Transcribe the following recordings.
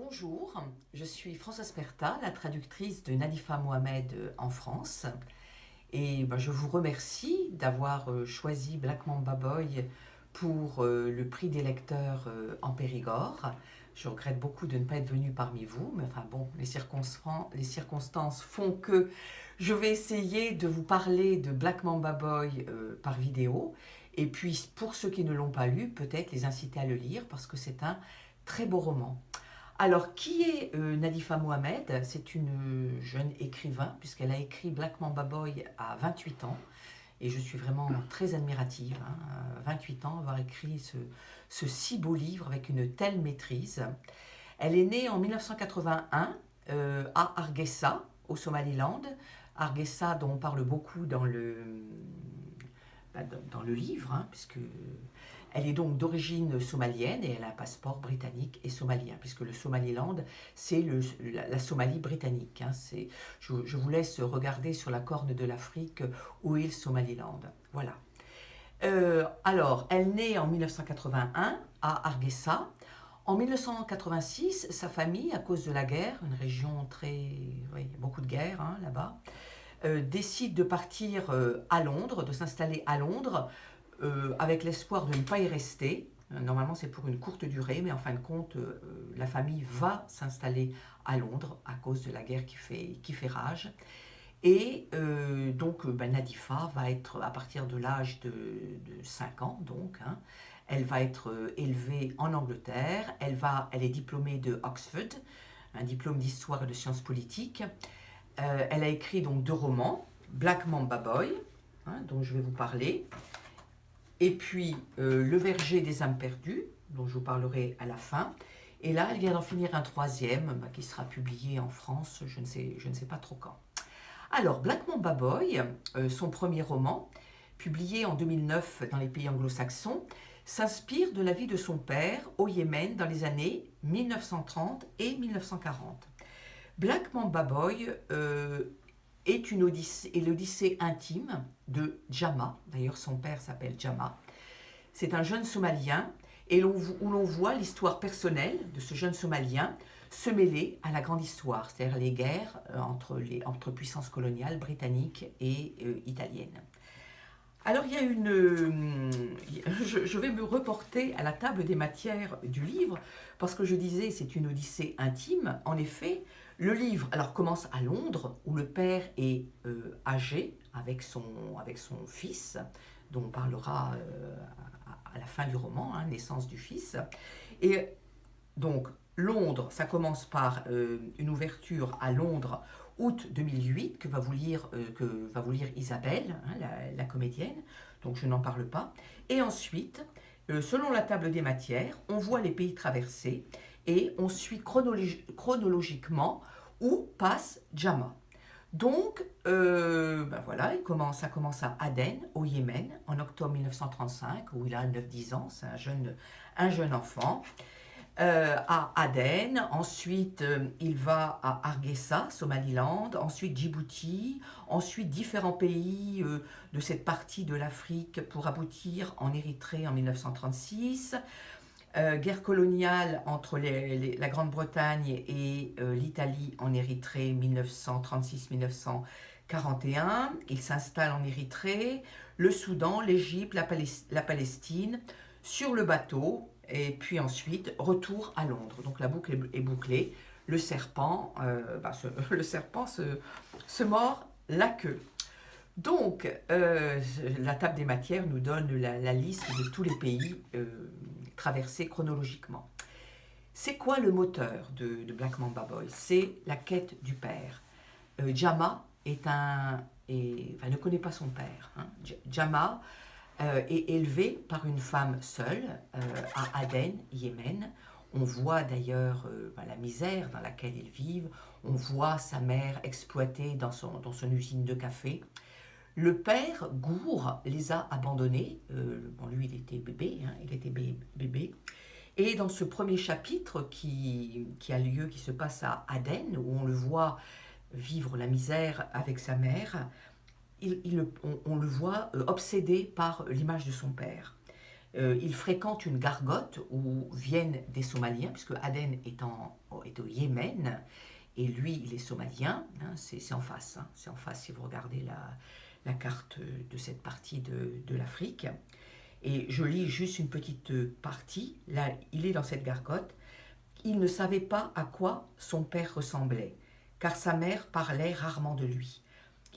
Bonjour, je suis Françoise Perta, la traductrice de Nadifa Mohamed en France. Et je vous remercie d'avoir choisi Black Mamba Boy pour le prix des lecteurs en Périgord. Je regrette beaucoup de ne pas être venue parmi vous, mais enfin bon, les circonstances font que je vais essayer de vous parler de Black Mamba Boy par vidéo. Et puis, pour ceux qui ne l'ont pas lu, peut-être les inciter à le lire parce que c'est un très beau roman. Alors, qui est Nadifa Mohamed? C'est une jeune écrivain, puisqu'elle a écrit Black Mamba Boy à 28 ans. Et je suis vraiment très admirative, hein, à 28 ans, avoir écrit ce si beau livre avec une telle maîtrise. Elle est née en 1981 à Hargeisa, au Somaliland. Hargeisa, dont on parle beaucoup dans le livre, hein, puisque elle est donc d'origine somalienne et elle a un passeport britannique et somalien, puisque le Somaliland, c'est la Somalie britannique. Hein, je vous laisse regarder sur la corne de l'Afrique où est le Somaliland. Voilà. Alors, elle naît en 1981 à Hargeisa. En 1986, sa famille, à cause de la guerre, une région très... Oui, il y a beaucoup de guerres hein, là-bas, décide de partir à Londres, de s'installer à Londres, avec l'espoir de ne pas y rester. Normalement, c'est pour une courte durée, mais en fin de compte, la famille va s'installer à Londres à cause de la guerre qui fait rage. Et donc, Nadifa va être, à partir de l'âge de 5 ans, donc, hein, elle va être élevée en Angleterre. Elle est diplômée de Oxford, un diplôme d'histoire et de sciences politiques. Elle a écrit donc 2 romans, Black Mamba Boy, hein, dont je vais vous parler, et puis Le Verger des âmes perdues, dont je vous parlerai à la fin. Et là, elle vient d'en finir un 3e, qui sera publié en France, je ne sais pas trop quand. Alors, Black Mamba Boy, son premier roman, publié en 2009 dans les pays anglo-saxons, s'inspire de la vie de son père au Yémen dans les années 1930 et 1940. Black Mamba Boy est l'odyssée intime de Jama. D'ailleurs, son père s'appelle Jama. C'est un jeune Somalien où l'on voit l'histoire personnelle de ce jeune Somalien se mêler à la grande histoire, c'est-à-dire les guerres entre puissances coloniales britanniques et italiennes. Alors, il y a je vais me reporter à la table des matières du livre, parce que je disais c'est une odyssée intime. En effet, le livre commence à Londres, où le père est âgé avec son fils, dont on parlera à la fin du roman, hein, naissance du fils. Et donc, Londres, ça commence par une ouverture à Londres, août 2008, que va vous lire Isabelle, hein, la comédienne, donc je n'en parle pas. Et ensuite, selon la table des matières, on voit les pays traversés et on suit chronologiquement où passe Jama. Donc, voilà, ça commence à Aden, au Yémen, en octobre 1935, où il a 9-10 ans, c'est un jeune enfant. À Aden, ensuite il va à Hargeisa, Somaliland, ensuite Djibouti, ensuite différents pays de cette partie de l'Afrique pour aboutir en Érythrée en 1936. Guerre coloniale entre la Grande-Bretagne et l'Italie en Érythrée 1936-1941. Il s'installe en Érythrée, le Soudan, l'Égypte, la Palestine, sur le bateau. Et puis ensuite, retour à Londres. Donc la boucle est bouclée. Le serpent, se mord la queue. Donc, la table des matières nous donne la liste de tous les pays traversés chronologiquement. C'est quoi le moteur de Black Mamba Boy? C'est la quête du père. Jama ne connaît pas son père. Hein. Jama est élevé par une femme seule à Aden, Yémen. On voit d'ailleurs la misère dans laquelle ils vivent. On voit sa mère exploitée dans son usine de café. Le père, Gour, les a abandonnés. Lui, il était bébé. Hein, bébé. Et dans ce premier chapitre qui se passe à Aden, où on le voit vivre la misère avec sa mère, on le voit obsédé par l'image de son père. Il fréquente une gargote où viennent des Somaliens, puisque Aden est au Yémen, et lui, il est somalien, hein, c'est en face, hein, c'est en face si vous regardez la carte de cette partie de l'Afrique. Et je lis juste une petite partie. Là, il est dans cette gargote. Il ne savait pas à quoi son père ressemblait, car sa mère parlait rarement de lui.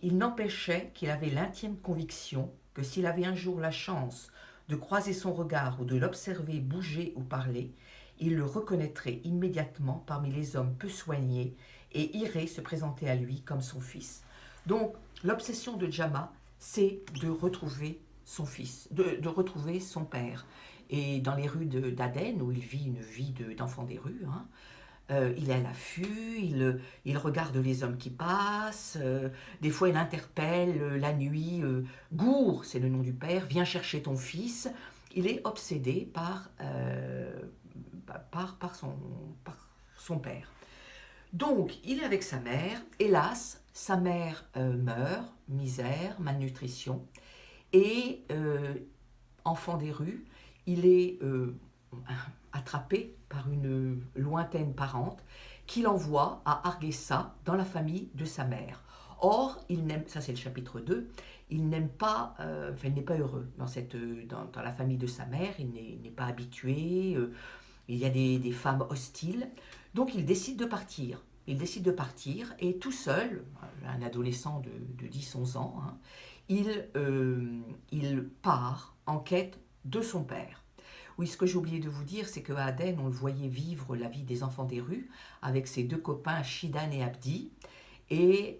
Il n'empêchait qu'il avait l'intime conviction que s'il avait un jour la chance de croiser son regard ou de l'observer bouger ou parler, il le reconnaîtrait immédiatement parmi les hommes peu soignés et irait se présenter à lui comme son fils. Donc, l'obsession de Jama, c'est de retrouver son fils, de retrouver son père. Et dans les rues d'Aden, où il vit une vie d'enfant des rues, hein, il est à l'affût, il regarde les hommes qui passent, des fois il interpelle la nuit, Gour, c'est le nom du père, viens chercher ton fils. Il est obsédé par son père. Donc, il est avec sa mère. Hélas, sa mère meurt, misère, malnutrition. Et enfant des rues, il est attrapé par une lointaine parente qui l'envoie à Hargeisa dans la famille de sa mère. Or, il n'aime, ça c'est le chapitre 2, il n'aime pas, il n'est pas heureux dans la famille de sa mère, il n'est pas habitué, il y a des femmes hostiles, donc il décide de partir. Il décide de partir et tout seul, un adolescent de 10-11 ans, hein, il part en quête de son père. Oui, ce que j'ai oublié de vous dire, c'est qu'à Aden, on le voyait vivre la vie des enfants des rues avec ses deux copains Shidan et Abdi. Et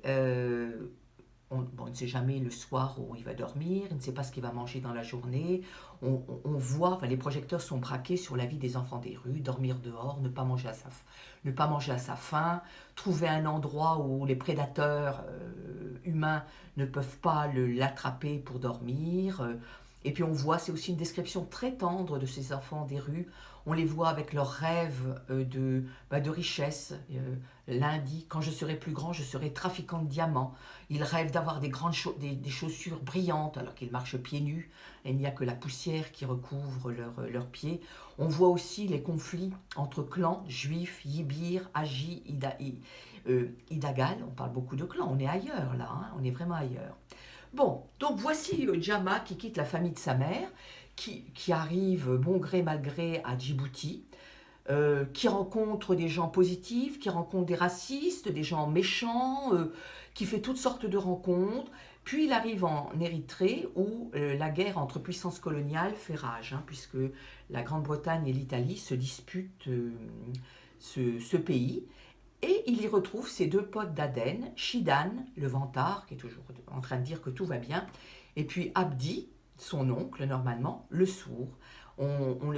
on ne sait jamais le soir où il va dormir, il ne sait pas ce qu'il va manger dans la journée. On voit, enfin, les projecteurs sont braqués sur la vie des enfants des rues, dormir dehors, ne pas manger à sa faim, trouver un endroit où les prédateurs humains ne peuvent pas l'attraper pour dormir. Et puis on voit, c'est aussi une description très tendre de ces enfants des rues. On les voit avec leurs rêves de richesse. L'un dit, quand je serai plus grand, je serai trafiquant de diamants. Ils rêvent d'avoir des chaussures brillantes alors qu'ils marchent pieds nus. Et il n'y a que la poussière qui recouvre leurs pieds. On voit aussi les conflits entre clans juifs, Yibir, Agi, Idagal. On parle beaucoup de clans, on est ailleurs là, hein, on est vraiment ailleurs. Bon, donc voici Jama qui quitte la famille de sa mère, qui arrive bon gré mal gré à Djibouti, qui rencontre des gens positifs, qui rencontre des racistes, des gens méchants, qui fait toutes sortes de rencontres. Puis il arrive en Érythrée où la guerre entre puissances coloniales fait rage, hein, puisque la Grande-Bretagne et l'Italie se disputent ce pays. Et il y retrouve ses deux potes d'Aden, Shidan, le vantard, qui est toujours en train de dire que tout va bien, et puis Abdi, son oncle normalement, le sourd. On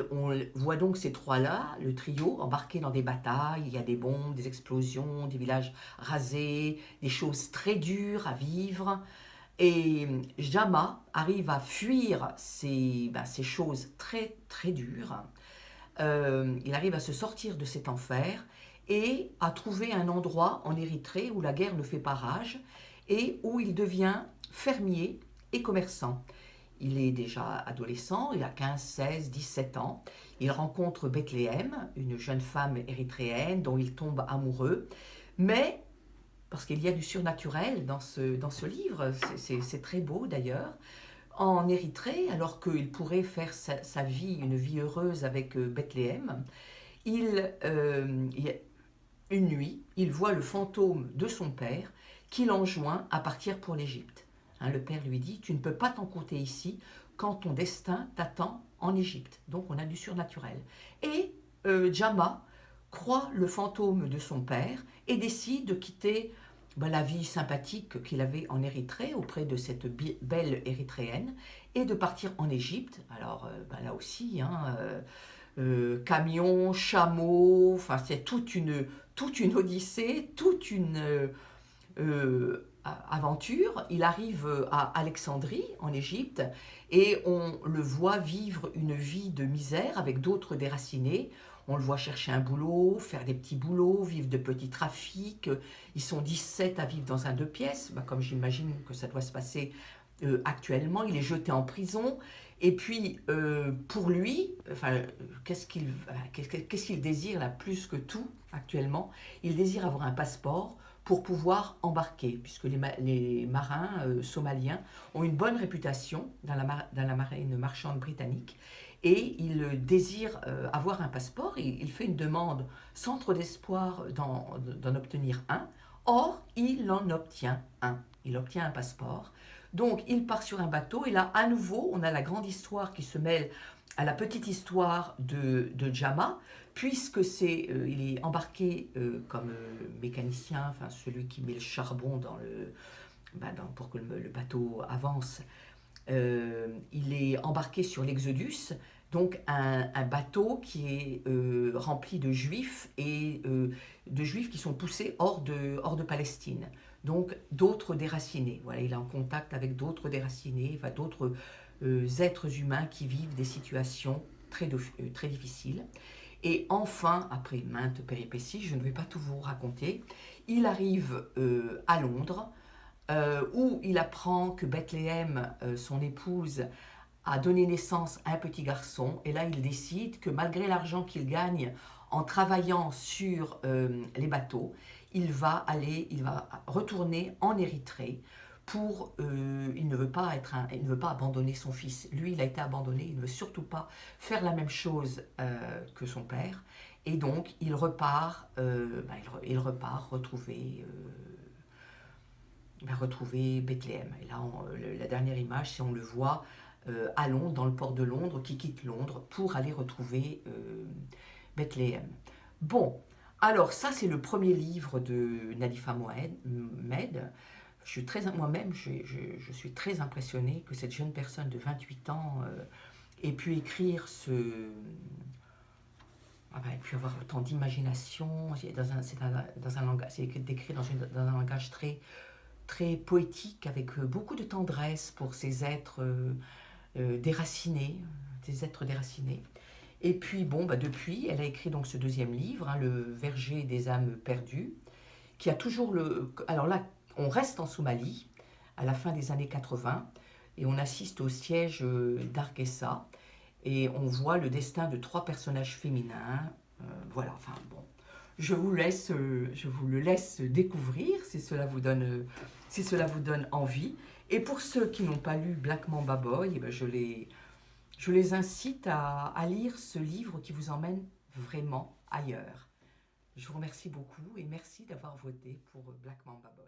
voit donc ces trois-là, le trio, embarqués dans des batailles, il y a des bombes, des explosions, des villages rasés, des choses très dures à vivre. Et Jama arrive à fuir ces choses très très dures. Il arrive à se sortir de cet enfer et à trouver un endroit en Érythrée où la guerre ne fait pas rage et où il devient fermier et commerçant. Il est déjà adolescent, il a 15, 16, 17 ans. Il rencontre Bethléem, une jeune femme érythréenne dont il tombe amoureux. Mais, parce qu'il y a du surnaturel dans ce livre, c'est très beau d'ailleurs, en Érythrée, alors qu'il pourrait faire sa vie, une vie heureuse avec Bethléem, une nuit, il voit le fantôme de son père qui l'enjoint à partir pour l'Égypte. Hein, le père lui dit, tu ne peux pas t'en compter ici quand ton destin t'attend en Égypte. Donc on a du surnaturel. Et Jama croit le fantôme de son père et décide de quitter la vie sympathique qu'il avait en Érythrée auprès de cette belle érythréenne et de partir en Égypte. Alors là aussi, hein, camion, chameau, enfin c'est toute une odyssée, toute une aventure. Il arrive à Alexandrie, en Égypte, et on le voit vivre une vie de misère avec d'autres déracinés. On le voit chercher un boulot, faire des petits boulots, vivre de petits trafics. Ils sont 17 à vivre dans un 2 pièces, comme j'imagine que ça doit se passer actuellement. Il est jeté en prison Et puis, pour lui, enfin, qu'est-ce qu'il désire là plus que tout actuellement? Il désire avoir un passeport pour pouvoir embarquer, puisque les marins somaliens ont une bonne réputation dans la marine marchande britannique, et il désire avoir un passeport, et il fait une demande sans trop d'espoir d'en obtenir un. Or, il en obtient un. Il obtient un passeport. Donc, il part sur un bateau, et là, à nouveau, on a la grande histoire qui se mêle à la petite histoire de Jama, puisque il est embarqué comme mécanicien, enfin celui qui met le charbon pour que le bateau avance. Il est embarqué sur l'Exodus, donc un bateau qui est rempli de juifs, et de juifs qui sont poussés hors de Palestine. Donc d'autres déracinés. Voilà, il est en contact avec d'autres déracinés, enfin, d'autres êtres humains qui vivent des situations très difficiles. Et enfin, après maintes péripéties, je ne vais pas tout vous raconter, il arrive à Londres, où il apprend que Bethléem, son épouse, a donné naissance à un petit garçon. Et là, il décide que malgré l'argent qu'il gagne en travaillant sur les bateaux, il va retourner en Érythrée il ne veut pas il ne veut pas abandonner son fils. Lui, il a été abandonné, il ne veut surtout pas faire la même chose que son père. Et donc, il repart retrouver Bethléem. Et là, la dernière image, c'est on le voit à Londres, dans le port de Londres, qui quitte Londres pour aller retrouver Bethléem. Bon, alors ça, c'est le premier livre de Nadifa Mohamed. Moi-même, je suis très impressionnée que cette jeune personne de 28 ans ait pu écrire ait pu avoir autant d'imagination. C'est décrit dans un langage très poétique, avec beaucoup de tendresse pour ces êtres déracinés, des êtres déracinés. Et puis, bon, depuis, elle a écrit donc ce deuxième livre, hein, Le Verger des âmes perdues, qui a toujours le... Alors là, on reste en Somalie, à la fin des années 80, et on assiste au siège d'Hargeisa, et on voit le destin de 3 personnages féminins. Voilà, enfin bon, je vous le laisse découvrir si cela vous donne envie. Et pour ceux qui n'ont pas lu Black Mamba Boy, eh ben je les incite à lire ce livre qui vous emmène vraiment ailleurs. Je vous remercie beaucoup et merci d'avoir voté pour Black Mamba Boy.